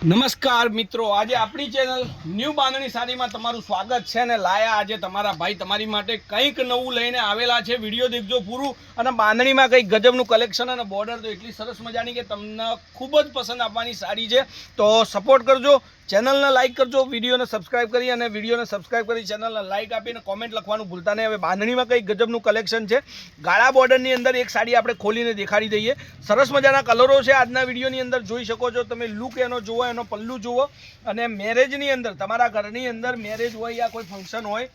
નમસ્કાર મિત્રો, આજે આપણી ચેનલ ન્યૂ બાંધણી સાડીમાં તમારું સ્વાગત છે અને લાયા આજે તમારા ભાઈ તમારી માટે કંઈક નવું લઈને આવેલા છે. વિડીયો દેખજો પૂરું અને બાંધણીમાં કંઈક ગજબનું કલેક્શન અને બોર્ડર તો એટલી સરસ મજાની કે તમને ખૂબ જ પસંદ આવવાની સાડી છે. તો સપોર્ટ કરજો, ચેનલને લાઇક કરજો, વિડીયોને સબસ્ક્રાઇબ કરી ચેનલને લાઇક આપીને કોમેન્ટ લખવાનું ભૂલતા નહીં. હવે બાંધણીમાં કંઈક ગજબનું કલેક્શન છે. ગાળા બોર્ડરની અંદર એક સાડી આપણે ખોલીને દેખાડી દઈએ. સરસ મજાના કલરો છે આજના વિડીયોની અંદર, જોઈ શકો છો તમે. લુક એનો જુઓ, એનો પલ્લુ જુઓ. અને મેરેજની અંદર, તમારા ઘરની અંદર મેરેજ હોય યા કોઈ ફંક્શન હોય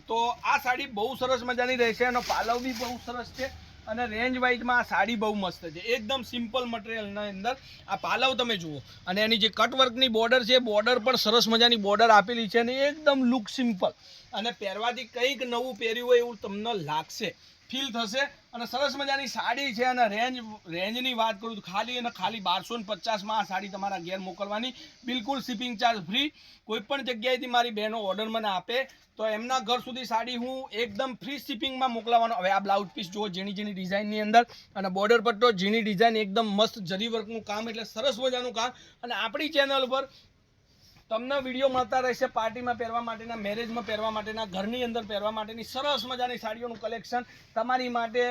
તો આ સાડી બહુ સરસ મજાની રહેશે. એનો પાલવ બી બહુ સરસ છે અને રેન્જ વાઇઝમાં આ સાડી બહુ મસ્ત છે. એકદમ સિમ્પલ મટીરિયલના અંદર આ પાલવ તમે જુઓ અને એની જે કટવર્કની બોર્ડર છે, બોર્ડર પણ સરસ મજાની બોર્ડર આપેલી છે અને એકદમ લુક સિમ્પલ અને પહેરવાથી કંઈક નવું પહેર્યું હોય એવું તમને લાગશે, ફીલ થશે. અને સરસ મજાની સાડી છે અને રેન્જની વાત કરું તો ખાલી 1250માં આ સાડી તમારા ઘેર મોકલવાની, બિલકુલ શિપિંગ ચાર્જ ફ્રી. કોઈ પણ જગ્યાએથી મારી બહેનો ઓર્ડર મને આપે તો એમના ઘર સુધી સાડી હું એકદમ ફ્રી શિપિંગમાં મોકલાવાનો. હવે આ બ્લાઉઝ પીસ જુઓ, ઝીણી ડિઝાઇનની અંદર અને બોર્ડર પટ્ટો, ઝીણી ડિઝાઇન, એકદમ મસ્ત જરી વર્કનું કામ, એટલે સરસ મજાનું કામ. અને આપણી ચેનલ પર તમને વિડીયો મળતા રહેશે પાર્ટીમાં પહેરવા માટેના, મેરેજમાં પહેરવા માટેના, ઘરની અંદર પહેરવા માટેની સરસ મજાની સાડીઓનું કલેક્શન તમારી માટે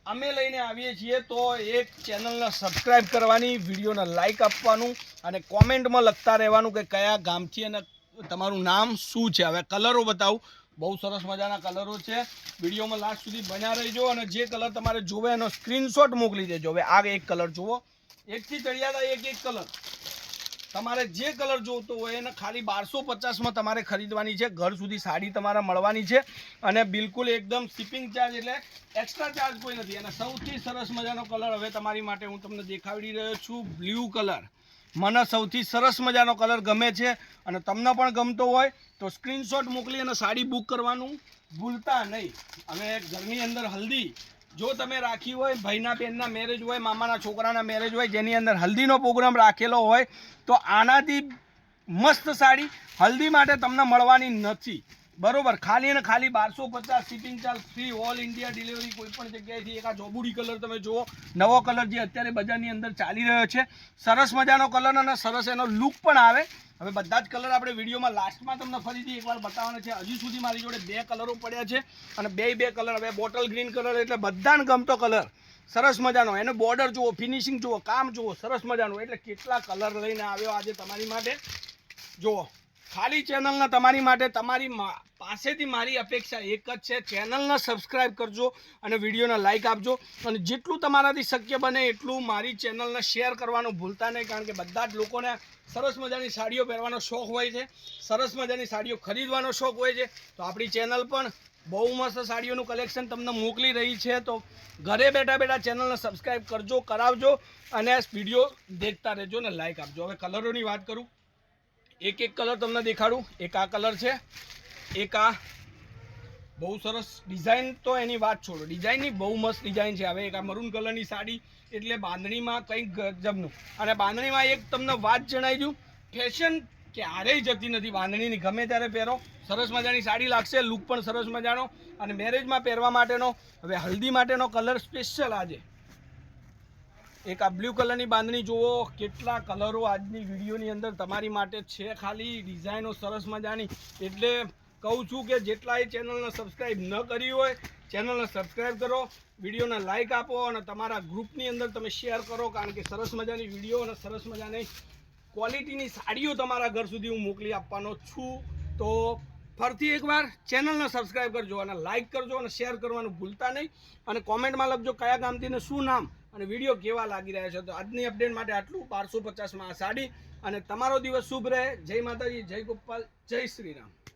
અમે લઈને આવીએ છીએ. તો એક ચેનલને સબસ્ક્રાઈબ કરવાની, વિડીયોને લાઇક આપવાનું અને કોમેન્ટમાં લખતા રહેવાનું કે કયા ગામથી અને તમારું નામ શું છે. હવે કલરો બતાવું, બહુ સરસ મજાના કલરો છે. વિડીયોમાં લાસ્ટ સુધી બન્યા રહેજો અને જે કલર તમારે જોવે એનો સ્ક્રીનશોટ મોકલી દેજો. હવે આ એક કલર જુઓ, એકથી ચડિયાતા એક કલર, તમારે જે કલર જોતો હોય એને ખાલી 1250માં તમારે ખરીદવાની છે. ઘર સુધી સાડી તમારે મળવાની છે અને બિલકુલ એકદમ શિપિંગ ચાર્જ, એટલે એક્સ્ટ્રા ચાર્જ કોઈ નથી. અને સૌથી સરસ મજાનો કલર હવે તમારી માટે હું તમને દેખાડી રહ્યો છું, બ્લુ કલર. મને સૌથી સરસ મજાનો કલર ગમે છે અને તમને પણ ગમતો હોય તો સ્ક્રીનશોટ મોકલી અને સાડી બુક કરવાનું ભૂલતા નહીં. હવે ઘરની અંદર હલ્દી જો તમે રાખી હોય, ભાઈના બહેનના મેરેજ હોય, મામાના છોકરાના મેરેજ હોય, જેની અંદર હલ્દીનો પ્રોગ્રામ રાખેલો હોય તો આનાથી મસ્ત સાડી હલ્દી માટે તમને મળવાની નથી, બરોબર. ખાલી અને ખાલી 1250, shipping charge free, all India delivery. કોઈ પણ જગ્યાએથી. એક આ જોબુડી કલર તમે જુઓ, નવો કલર જે અત્યારે બજારની અંદર ચાલી રહ્યો છે, સરસ મજાનો કલર અને સરસ એનો લુક પણ આવે. હવે બધા જ કલર આપણે વિડીયોમાં લાસ્ટમાં તમને ફરીથી એકવાર બતાવવાના છે. હજી સુધી મારી જોડે 2 કલરો પડ્યા છે અને બે કલર. હવે બોટલ ગ્રીન કલર એટલે બધાને ગમતો કલર, સરસ મજાનો. એનો બોર્ડર જુઓ, ફિનિશિંગ જુઓ, કામ જુઓ, સરસ મજાનું. એટલે કેટલા કલર લઈને આવ્યો આજે તમારી માટે. જુઓ, ખાલી ચેનલના તમારી માટે, તમારી પાસેથી મારી અપેક્ષા એક જ છે, ચેનલને સબસ્ક્રાઈબ કરજો અને વિડીયોને લાઇક આપજો. અને જેટલું તમારાથી શક્ય બને એટલું મારી ચેનલને શેર કરવાનું ભૂલતા નહીં, કારણ કે બધા જ લોકોને સરસ મજાની સાડીઓ પહેરવાનો શોખ હોય છે, સરસ મજાની સાડીઓ ખરીદવાનો શોખ હોય છે. તો આપણી ચેનલ પણ બહુ મસ્ત સાડીઓનું કલેક્શન તમને મોકલી રહી છે. તો ઘરે બેઠા ચેનલને સબસ્ક્રાઈબ કરજો, કરાવજો અને વિડીયો દેખતા રહેજો ને લાઇક આપજો. હવે કલરોની વાત કરું, એક કલર તમને દેખાડું. એક આ કલર છે, એક આ બહુ સરસ ડિઝાઇન, તો એની વાત છોડો, ડિઝાઇનની બહુ મસ્ત ડિઝાઇન છે. હવે એક આ મરૂન કલરની સાડી એટલે બાંધણીમાં કંઈક ગજબનું. અને બાંધણીમાં એક તમને વાત જણાવી દઉં, ફેશન ક્યારેય જતી નથી બાંધણીની, ગમે ત્યારે પહેરો સરસ મજાની સાડી લાગશે, લુક પણ સરસ મજાનો. અને મેરેજમાં પહેરવા માટેનો, હવે હલ્દી માટેનો કલર સ્પેશિયલ આજે એક આ બ્લુ કલરની બાંધણી જુઓ. કેટલા કલરો આજની વિડીયોની અંદર તમારી માટે છે, ખાલી ડિઝાઇનો સરસ મજાની. એટલે કહું છું કે જેટલાએ ચેનલને સબસ્ક્રાઈબ ન કરી હોય, ચેનલને સબસ્ક્રાઈબ કરો, વિડીયોને લાઇક આપો અને તમારા ગ્રુપની અંદર તમે શેર કરો, કારણ કે સરસ મજાની વિડીયો અને સરસ મજાની ક્વોલિટીની સાડીઓ તમારા ઘર સુધી હું મોકલી આપવાનો છું. તો ફરીથી એકવાર ચેનલને સબસ્ક્રાઈબ કરજો અને લાઇક કરજો અને શેર કરવાનું ભૂલતા નહીં. અને કોમેન્ટમાં લખજો કયા ગામથી ને શું નામ અને વિડીયો કેવા લાગી રહ્યા છે. તો આજની અપડેટ માટે આટલું. 1250માં આ સાડી. અને તમારો દિવસ શુભ રહે. જય માતાજી, જય ગોપાલ, જય શ્રી રામ.